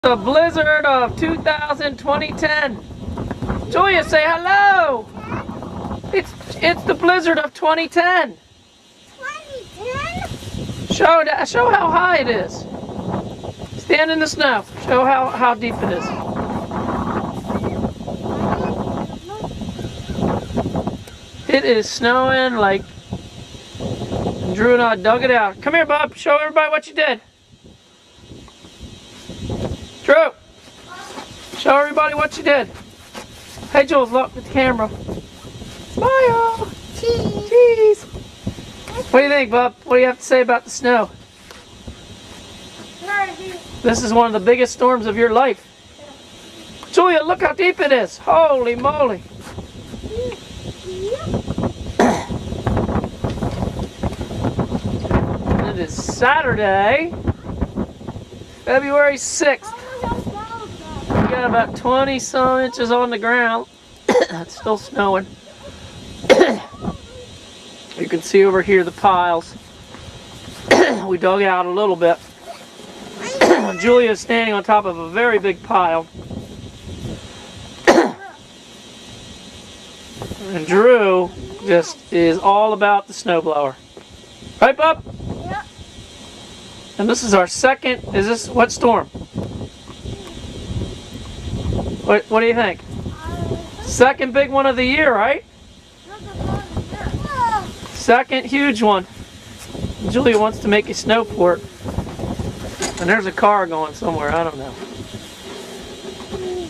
The blizzard of 2010. Julia, say hello. It's the blizzard of 2010. 2010? Show how high it is. Stand in the snow. Show how deep it is. It is snowing like Drew and I dug it out. Come here, Bob. Show everybody what you did. Drew, show everybody what you did. Hey, Jules, look at the camera. Smile. Cheese. What do you think, Bob? What do you have to say about the snow? This is one of the biggest storms of your life. Julia, look how deep it is. Holy moly. It is Saturday, February 6th. We got about 20 some inches on the ground. It's still snowing. You can see over here the piles. We dug out a little bit. Julia is standing on top of a very big pile. And Drew just is all about the snowblower. Right, Bob? Yep. And this is our second, what storm? What do you think? Second big one of the year, right? Second huge one. Julia wants to make a snow fort. And there's a car going somewhere, I don't know. Drew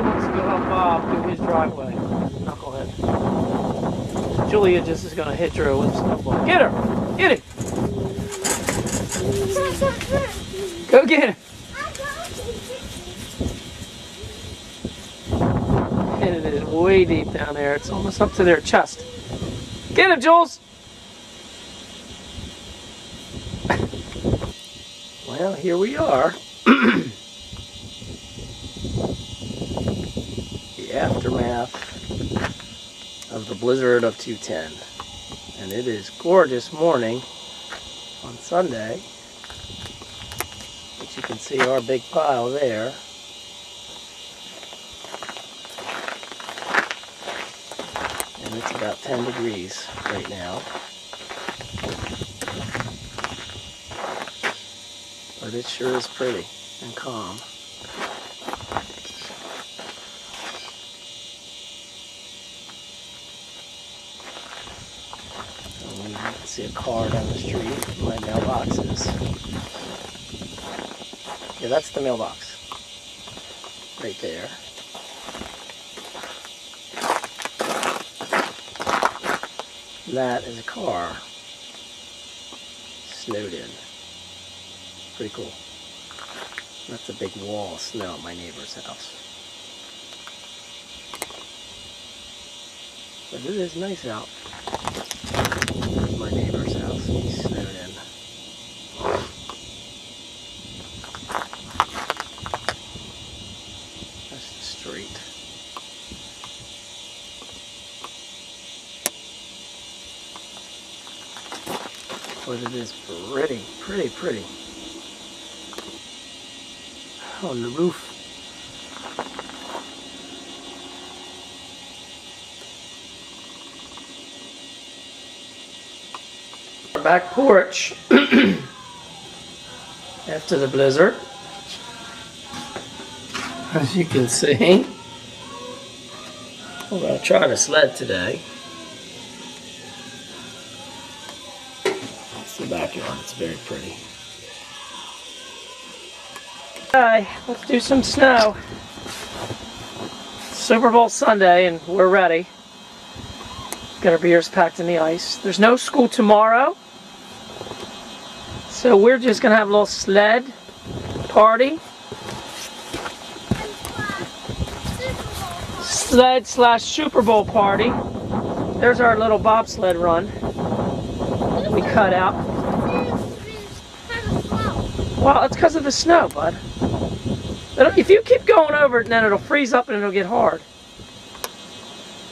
wants to go help Bob do his driveway. Knucklehead. Julia just is going to hit Drew with a snowball. Get her! Get it! Go get him! And it is way deep down there. It's almost up to their chest. Get him, Jules! Well, here we are. The aftermath of the blizzard of 210. And it is gorgeous morning on Sunday. But you can see our big pile there. And it's about 10 degrees right now. But it sure is pretty and calm. And you can see a car down the street. My mailbox is. Yeah, that's the mailbox. Right there. That is a car. Snowed in. Pretty cool. That's a big wall of snow at my neighbor's house. But it is nice out. There's my neighbor's house. He's snowed in. That's the street. But it is pretty, pretty, pretty. On the roof. Our back porch after the blizzard. As you can see, I'm going to try to sled today. It's the backyard, it's very pretty. Okay, let's do some snow. Super Bowl Sunday and we're ready. Got our beers packed in the ice. There's no school tomorrow. So we're just going to have a little sled party. Sled / Super Bowl party. There's our little bobsled run we cut out. Well, it's because of the snow, bud. If you keep going over it, then it'll freeze up and it'll get hard.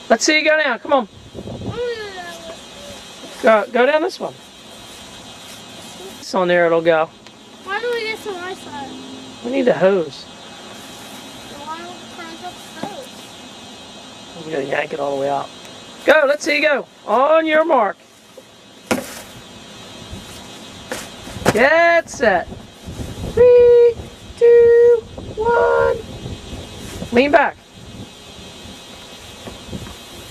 Let's see you go down. Come on. Go down this one. ice on there, it'll go. Why don't we get some ice on it? We need a hose. Then why don't we crank up the hose? We gotta yank it all the way out. Go, let's see you go. On your mark. Get set. 3, 2, 1. Lean back.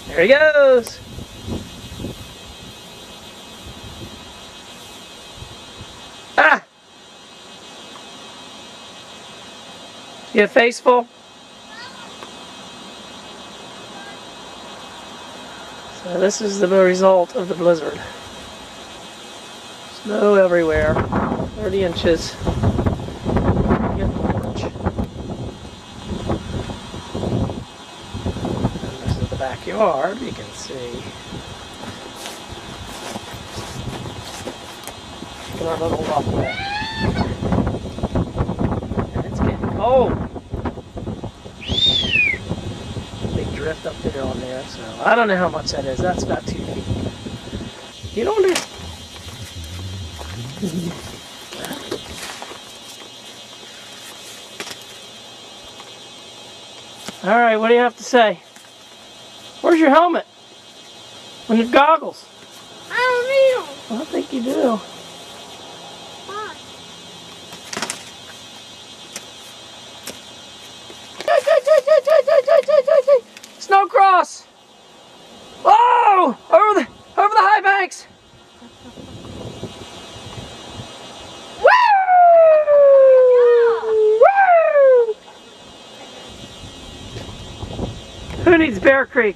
There he goes. Ah! You have face full? So this is the result of the blizzard. Snow everywhere. 30 inches. Get the porch. And this is the backyard, you can see. Get our little walkway. And it's getting cold. Big drift up there on there, so I don't know how much that is. That's about 2 feet. You don't do. All right, what do you have to say? Where's your helmet? And your goggles? I don't need them. I think you do. Why? Snow cross! Whoa! Over the high banks! Woo! Who needs Bear Creek?